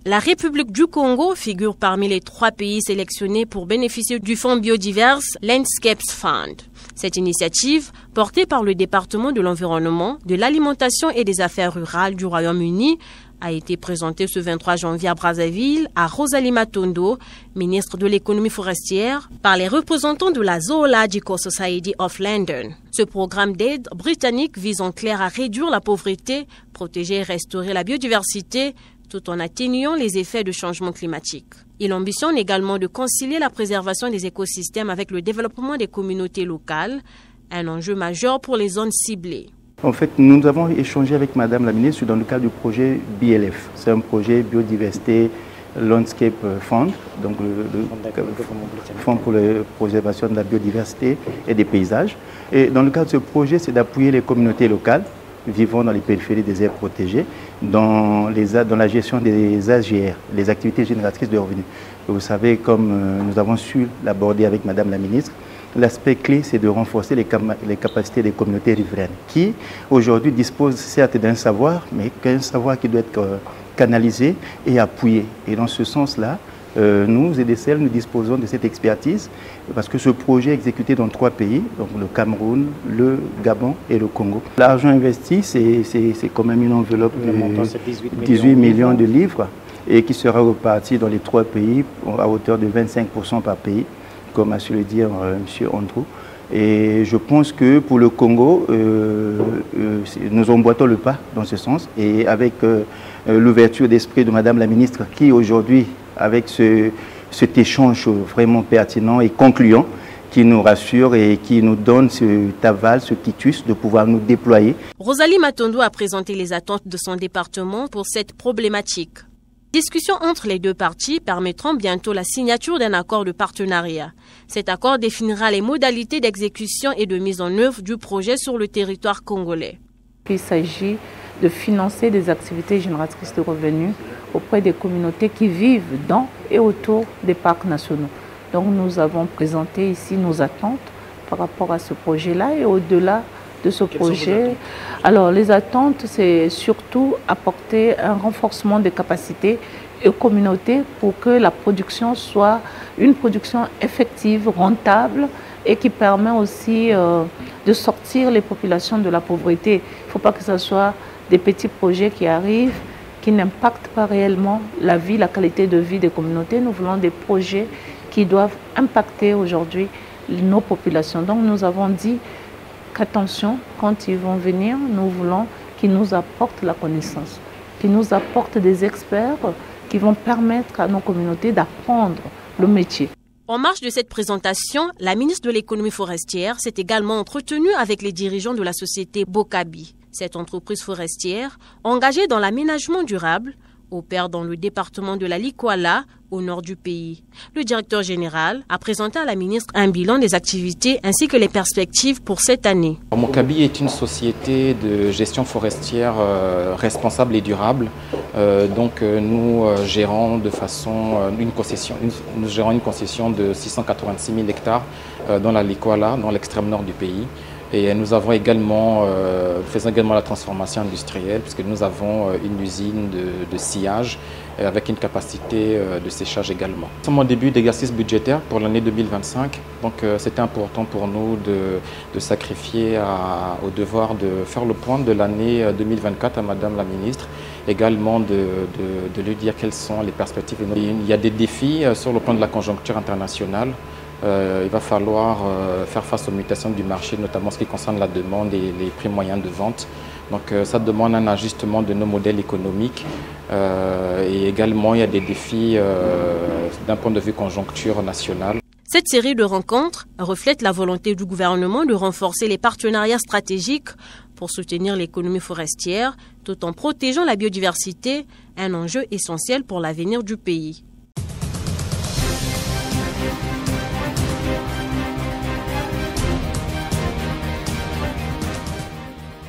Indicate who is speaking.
Speaker 1: La République du Congo figure parmi les 3 pays sélectionnés pour bénéficier du Fonds Biodiverse Landscapes Fund. Cette initiative, portée par le département de l'environnement, de l'alimentation et des affaires rurales du Royaume-Uni, a été présentée ce 23 janvier à Brazzaville à Rosalie Matondo, ministre de l'économie forestière, par les représentants de la Zoological Society of London. Ce programme d'aide britannique vise en clair à réduire la pauvreté, protéger et restaurer la biodiversité, tout en atténuant les effets du changement climatique. Il ambitionne également de concilier la préservation des écosystèmes avec le développement des communautés locales, un enjeu majeur pour les zones ciblées.
Speaker 2: En fait, nous avons échangé avec Madame la ministre dans le cadre du projet BLF. C'est un projet Biodiversité Landscape Fund, donc le Fonds pour la préservation de la biodiversité et des paysages. Et dans le cadre de ce projet, c'est d'appuyer les communautés locales vivant dans les périphéries des aires protégées, dans la gestion des AGR, les activités génératrices de revenus. Et vous savez, comme nous avons su l'aborder avec Madame la ministre, l'aspect clé, c'est de renforcer les capacités des communautés riveraines, qui aujourd'hui disposent certes d'un savoir, mais qu'un savoir qui doit être canalisé et appuyé. Et dans ce sens-là, nous, EDCL, nous disposons de cette expertise parce que ce projet est exécuté dans 3 pays, donc le Cameroun, le Gabon et le Congo. L'argent investi, c'est quand même une enveloppe de 18 millions de livres et qui sera reparti dans les 3 pays à hauteur de 25% par pays, comme a su le dire M. Andrew. Et je pense que pour le Congo, nous emboîtons le pas dans ce sens. Et avec l'ouverture d'esprit de Madame la ministre qui aujourd'hui, avec cet échange vraiment pertinent et concluant, qui nous rassure et qui nous donne cet aval, ce quitus de pouvoir nous déployer.
Speaker 1: Rosalie Matondo a présenté les attentes de son département pour cette problématique. Discussions entre les 2 parties permettront bientôt la signature d'un accord de partenariat. Cet accord définira les modalités d'exécution et de mise en œuvre du projet sur le territoire congolais.
Speaker 3: Il s'agit de financer des activités génératrices de revenus auprès des communautés qui vivent dans et autour des parcs nationaux. Donc nous avons présenté ici nos attentes par rapport à ce projet-là et au-delà de ce projet. Alors les attentes, c'est surtout apporter un renforcement des capacités aux communautés pour que la production soit une production effective, rentable et qui permet aussi de sortir les populations de la pauvreté. Il ne faut pas que ce soit des petits projets qui arrivent, qui n'impactent pas réellement la vie, la qualité de vie des communautés. Nous voulons des projets qui doivent impacter aujourd'hui nos populations. Donc nous avons dit qu'attention, quand ils vont venir, nous voulons qu'ils nous apportent la connaissance, qu'ils nous apportent des experts qui vont permettre à nos communautés d'apprendre le métier.
Speaker 1: En marge de cette présentation, la ministre de l'économie forestière s'est également entretenue avec les dirigeants de la société Bokabi. Cette entreprise forestière, engagée dans l'aménagement durable, opère dans le département de la Likwala, au nord du pays. Le directeur général a présenté à la ministre un bilan des activités ainsi que les perspectives pour cette année.
Speaker 4: Bokabi est une société de gestion forestière responsable et durable. Nous gérons une concession de 686 000 hectares dans la Likwala, dans l'extrême nord du pays. Et nous avons faisons également la transformation industrielle puisque nous avons une usine de sciage avec une capacité de séchage également. Nous sommes en début d'exercice budgétaire pour l'année 2025, donc c'était important pour nous de sacrifier au devoir de faire le point de l'année 2024 à Madame la ministre, également de lui dire quelles sont les perspectives. Il y a des défis sur le plan de la conjoncture internationale. Il va falloir faire face aux mutations du marché, notamment en ce qui concerne la demande et les prix moyens de vente. Donc ça demande un ajustement de nos modèles économiques et également il y a des défis d'un point de vue conjoncture nationale.
Speaker 1: Cette série de rencontres reflète la volonté du gouvernement de renforcer les partenariats stratégiques pour soutenir l'économie forestière tout en protégeant la biodiversité, un enjeu essentiel pour l'avenir du pays.